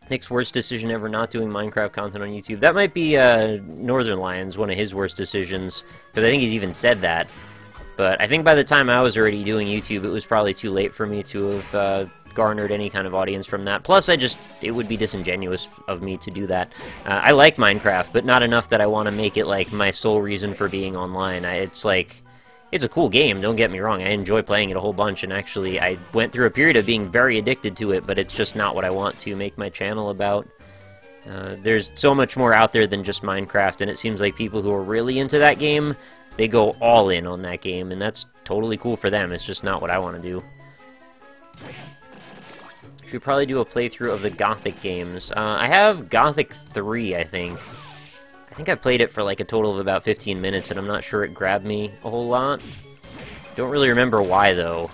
Nick's worst decision ever, not doing Minecraft content on YouTube. That might be Northern Lions, one of his worst decisions, because I think he's even said that. But I think by the time I was already doing YouTube, it was probably too late for me to have garnered any kind of audience from that. Plus, it would be disingenuous of me to do that. I like Minecraft, but not enough that I want to make it, like, my sole reason for being online. It's a cool game, don't get me wrong. I enjoy playing it a whole bunch, and actually, I went through a period of being very addicted to it, but it's just not what I want to make my channel about. There's so much more out there than just Minecraft, and it seems like people who are really into that game, they go all in on that game, and that's totally cool for them. It's just not what I want to do. Should probably do a playthrough of the Gothic games. I have Gothic 3, I think. I think I played it for like a total of about 15 minutes, and I'm not sure it grabbed me a whole lot. Don't really remember why, though.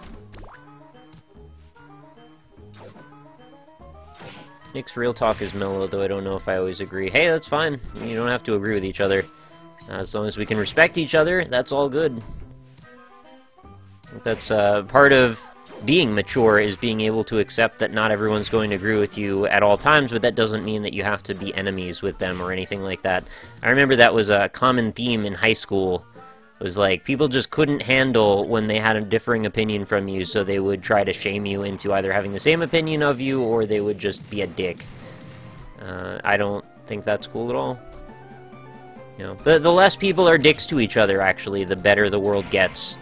Nick's real talk is mellow, though I don't know if I always agree. Hey, that's fine. You don't have to agree with each other. As long as we can respect each other, that's all good. I think that's part of being mature, is being able to accept that not everyone's going to agree with you at all times, but that doesn't mean that you have to be enemies with them or anything like that. I remember that was a common theme in high school. It was like, people just couldn't handle when they had a differing opinion from you, so they would try to shame you into either having the same opinion of you, or they would just be a dick. I don't think that's cool at all. You know, the less people are dicks to each other, actually, the better the world gets.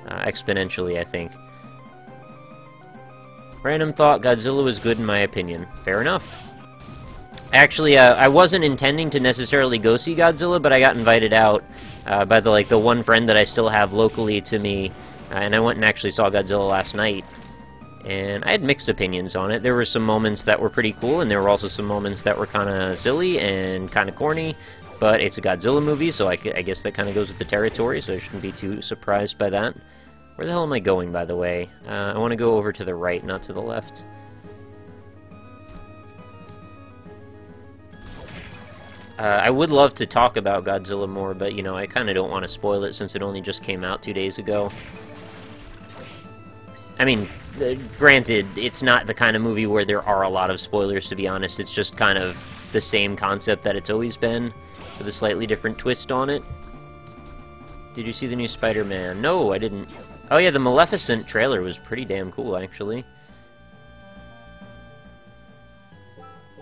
Exponentially, I think. Random thought, Godzilla was good in my opinion. Fair enough. Actually, I wasn't intending to necessarily go see Godzilla, but I got invited out by the one friend that I still have locally to me, and I went and actually saw Godzilla last night. And I had mixed opinions on it. There were some moments that were pretty cool, and there were also some moments that were kind of silly and kind of corny. But it's a Godzilla movie, so I guess that kind of goes with the territory, so I shouldn't be too surprised by that. Where the hell am I going, by the way? I want to go over to the right, not to the left. I would love to talk about Godzilla more, but, you know, I kind of don't want to spoil it since it only just came out 2 days ago. I mean, granted, it's not the kind of movie where there are a lot of spoilers, to be honest. It's just kind of the same concept that it's always been, with a slightly different twist on it. Did you see the new Spider-Man? No, I didn't. Oh yeah, the Maleficent trailer was pretty damn cool, actually.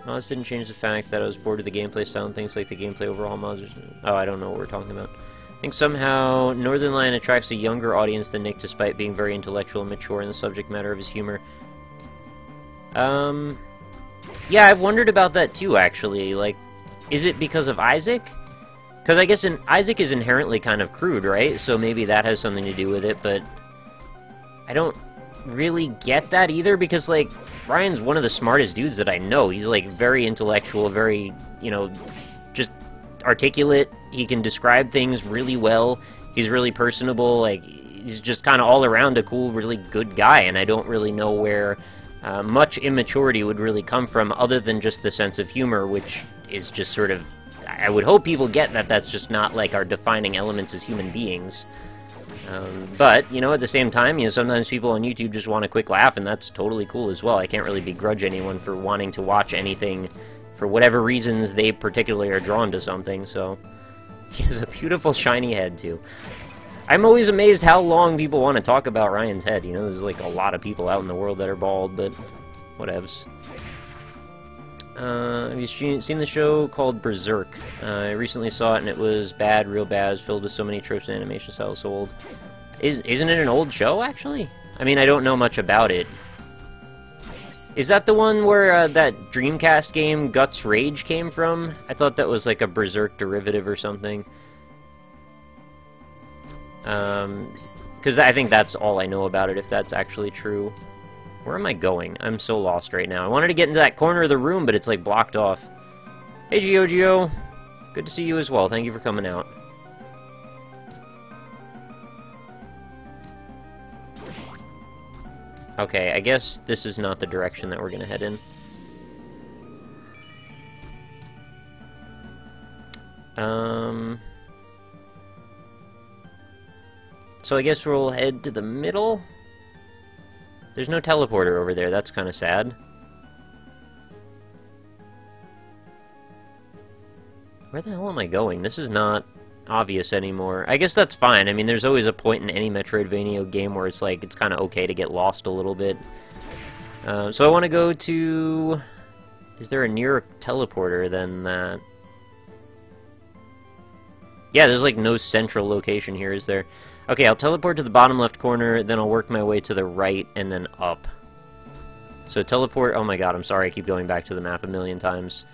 Mods didn't change the fact that I was bored of the gameplay style and things like the gameplay overall mods. Oh, I don't know what we're talking about. I think somehow Northern Lion attracts a younger audience than Nick, despite being very intellectual and mature in the subject matter of his humor. Yeah, I've wondered about that too, actually. Like, is it because of Isaac? Because I guess Isaac is inherently kind of crude, right? So maybe that has something to do with it, but I don't really get that either, because, like, Ryan's one of the smartest dudes that I know. He's, like, very intellectual, very, you know, just articulate. He can describe things really well. He's really personable. Like, he's just kind of all around a cool, really good guy, and I don't really know where much immaturity would really come from, other than just the sense of humor, which is just sort of... I would hope people get that that's just not, like, our defining elements as human beings. But, you know, at the same time, you know, sometimes people on YouTube just want a quick laugh, and that's totally cool as well. I can't really begrudge anyone for wanting to watch anything for whatever reasons they particularly are drawn to something, so... He has a beautiful shiny head, too. I'm always amazed how long people want to talk about Ryan's head. You know, there's like a lot of people out in the world that are bald, but whatevs. Have you seen the show called Berserk? I recently saw it, and it was bad, real bad. It was filled with so many tropes and animation styles so old. Isn't it an old show, actually? I mean, I don't know much about it. Is that the one where that Dreamcast game, Guts Rage, came from? I thought that was like a Berserk derivative or something. Because I think that's all I know about it, if that's actually true. Where am I going? I'm so lost right now. I wanted to get into that corner of the room, but it's, like, blocked off. Hey, Gio. Good to see you as well. Thank you for coming out. Okay, I guess this is not the direction that we're gonna head in. So I guess we'll head to the middle? There's no teleporter over there, that's kind of sad. Where the hell am I going? This is not obvious anymore. I guess that's fine. I mean, there's always a point in any Metroidvania game where it's like, it's kind of okay to get lost a little bit. So I want to go to... Is there a nearer teleporter than that? Yeah, there's like no central location here, is there? Okay, I'll teleport to the bottom left corner, then I'll work my way to the right, and then up. So teleport... Oh my god, I'm sorry, I keep going back to the map a million times.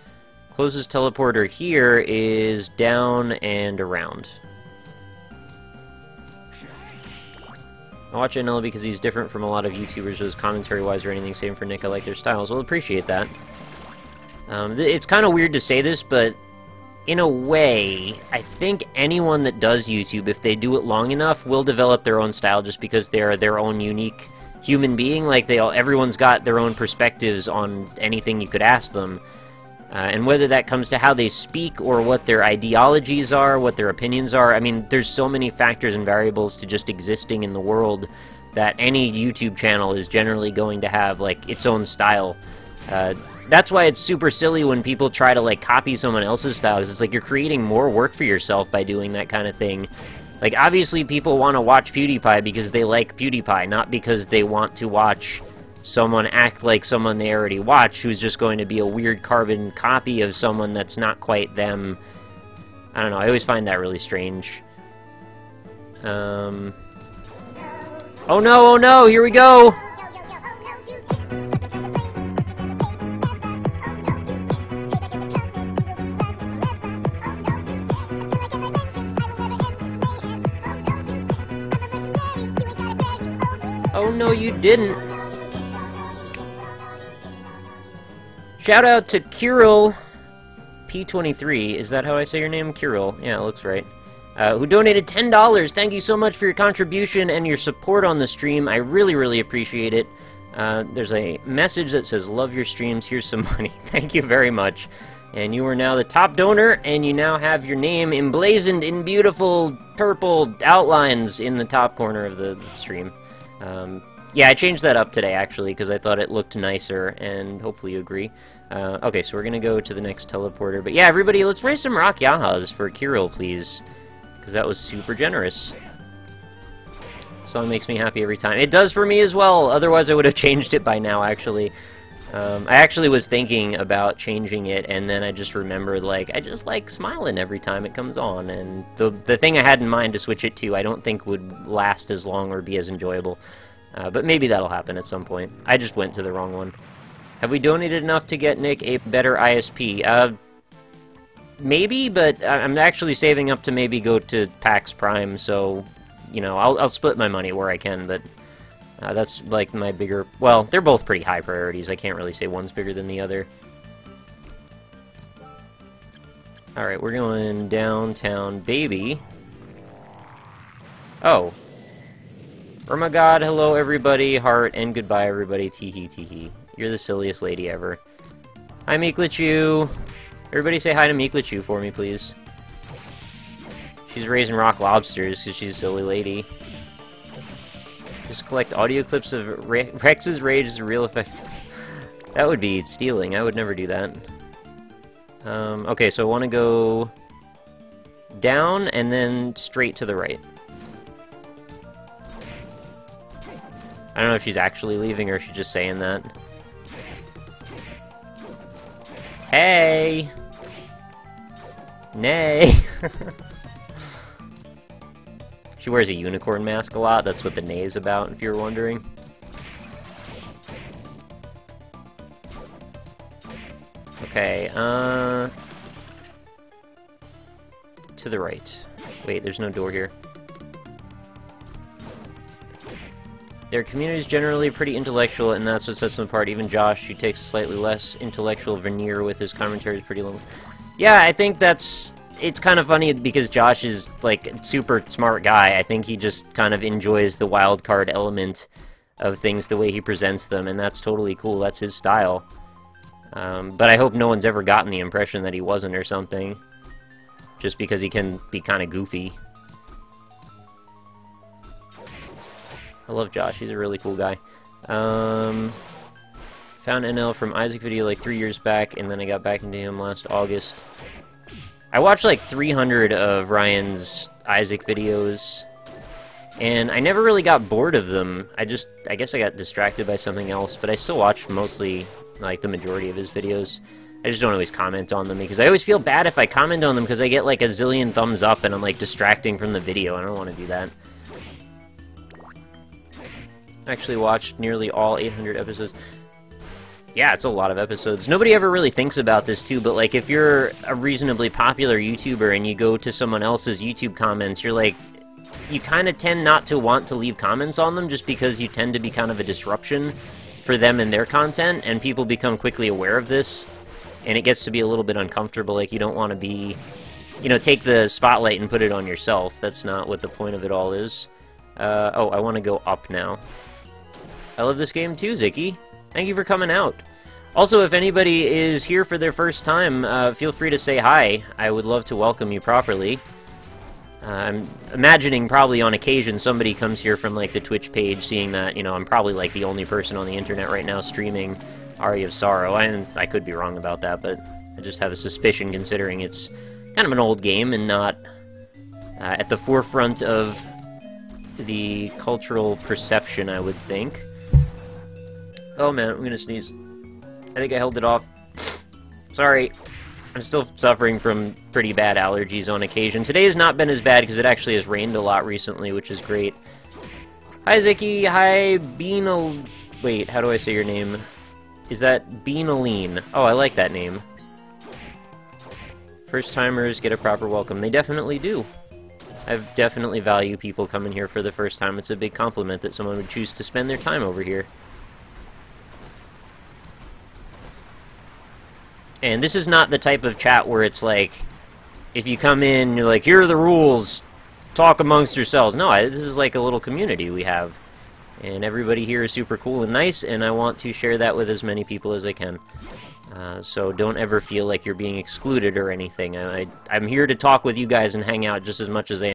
Closest teleporter here is down and around. I watch NL because he's different from a lot of YouTubers, whether commentary-wise or anything. Same for Nick, I like their styles. Well, appreciate that. It's kind of weird to say this, but... in a way, I think anyone that does YouTube, if they do it long enough, will develop their own style just because they're their own unique human being. Like, everyone's got their own perspectives on anything you could ask them. And whether that comes to how they speak or what their ideologies are, what their opinions are, I mean, there's so many factors and variables to just existing in the world that any YouTube channel is generally going to have, like, its own style. That's why it's super silly when people try to, like, copy someone else's style, because it's like you're creating more work for yourself by doing that kind of thing. Like, obviously people want to watch PewDiePie because they like PewDiePie, not because they want to watch someone act like someone they already watch, who's just going to be a weird carbon copy of someone that's not quite them. I don't know, I always find that really strange. Oh no, here we go! Oh no, you didn't. Shout out to Kirill Pt.6. Is that how I say your name? Kirill. Yeah, it looks right. Who donated $10. Thank you so much for your contribution and your support on the stream. I really, really appreciate it. There's a message that says, love your streams, here's some money. Thank you very much. And you are now the top donor, and you now have your name emblazoned in beautiful purple outlines in the top corner of the stream. Yeah, I changed that up today, actually, because I thought it looked nicer, and hopefully you agree. Okay, so we're gonna go to the next teleporter. But yeah, everybody, let's raise some rock yahas for Kirill, please. Because that was super generous. Song makes me happy every time. It does for me as well, otherwise I would have changed it by now, actually. I actually was thinking about changing it, and then I just remembered, like, I just like smiling every time it comes on, and the thing I had in mind to switch it to I don't think would last as long or be as enjoyable. But maybe that'll happen at some point. I just went to the wrong one. Have we donated enough to get Nick a better ISP? Maybe, but I'm actually saving up to maybe go to PAX Prime, so, you know, I'll split my money where I can, but that's, like, my bigger... Well, they're both pretty high priorities. I can't really say one's bigger than the other. Alright, we're going downtown, baby. Oh. Oh my god, hello everybody, heart, and goodbye everybody, teehee teehee. You're the silliest lady ever. Hi Meeklachu! Everybody say hi to Meeklachu for me, please. She's raising rock lobsters because she's a silly lady. Just collect audio clips of Rex's rage is a real effect. That would be stealing. I would never do that. Okay, so I want to go down and then straight to the right. I don't know if she's actually leaving or if she's just saying that. Hey! Nay! She wears a unicorn mask a lot. That's what the nay is about, if you're wondering. Okay, to the right. Wait, there's no door here. Their community is generally pretty intellectual, and that's what sets them apart. Even Josh, who takes a slightly less intellectual veneer with his commentary, is pretty low. Yeah, I think that's... It's kind of funny because Josh is, like, a super smart guy. I think he just kind of enjoys the wild card element of things, the way he presents them, and that's totally cool. That's his style. But I hope no one's ever gotten the impression that he wasn't or something. Just because he can be kind of goofy. I love Josh, he's a really cool guy. Found NL from Isaac video like 3 years back, and then I got back into him last August. I watched like 300 of Ryan's Isaac videos, and I never really got bored of them. I guess I got distracted by something else, but I still watch mostly, like, the majority of his videos. I just don't always comment on them, because I always feel bad if I comment on them, because I get like a zillion thumbs up, and I'm like distracting from the video. I don't want to do that. Actually watched nearly all 800 episodes. Yeah, it's a lot of episodes. Nobody ever really thinks about this, too, but, like, if you're a reasonably popular YouTuber and you go to someone else's YouTube comments, you're like... You kind of tend not to want to leave comments on them just because you tend to be kind of a disruption for them and their content, and people become quickly aware of this, and it gets to be a little bit uncomfortable. Like, you don't want to be... You know, take the spotlight and put it on yourself. That's not what the point of it all is. Oh, I want to go up now. I love this game too, Zicky. Thank you for coming out. Also, if anybody is here for their first time, feel free to say hi. I would love to welcome you properly. I'm imagining probably on occasion somebody comes here from, like, the Twitch page, seeing that, you know, I'm probably, like, the only person on the internet right now streaming Aria of Sorrow. I could be wrong about that, but I just have a suspicion considering it's kind of an old game and not at the forefront of the cultural perception, I would think. Oh man, I'm gonna sneeze. I think I held it off. Sorry. I'm still suffering from pretty bad allergies on occasion. Today has not been as bad because it actually has rained a lot recently, which is great. Hi Zicky, hi Beanal... Wait, how do I say your name? Is that Beanaline? Oh, I like that name. First-timers get a proper welcome. They definitely do. I definitely value people coming here for the first time. It's a big compliment that someone would choose to spend their time over here. And this is not the type of chat where it's like, if you come in, you're like, here are the rules, talk amongst yourselves. No, this is like a little community we have. And everybody here is super cool and nice, and I want to share that with as many people as I can. So don't ever feel like you're being excluded or anything. I'm here to talk with you guys and hang out just as much as I am.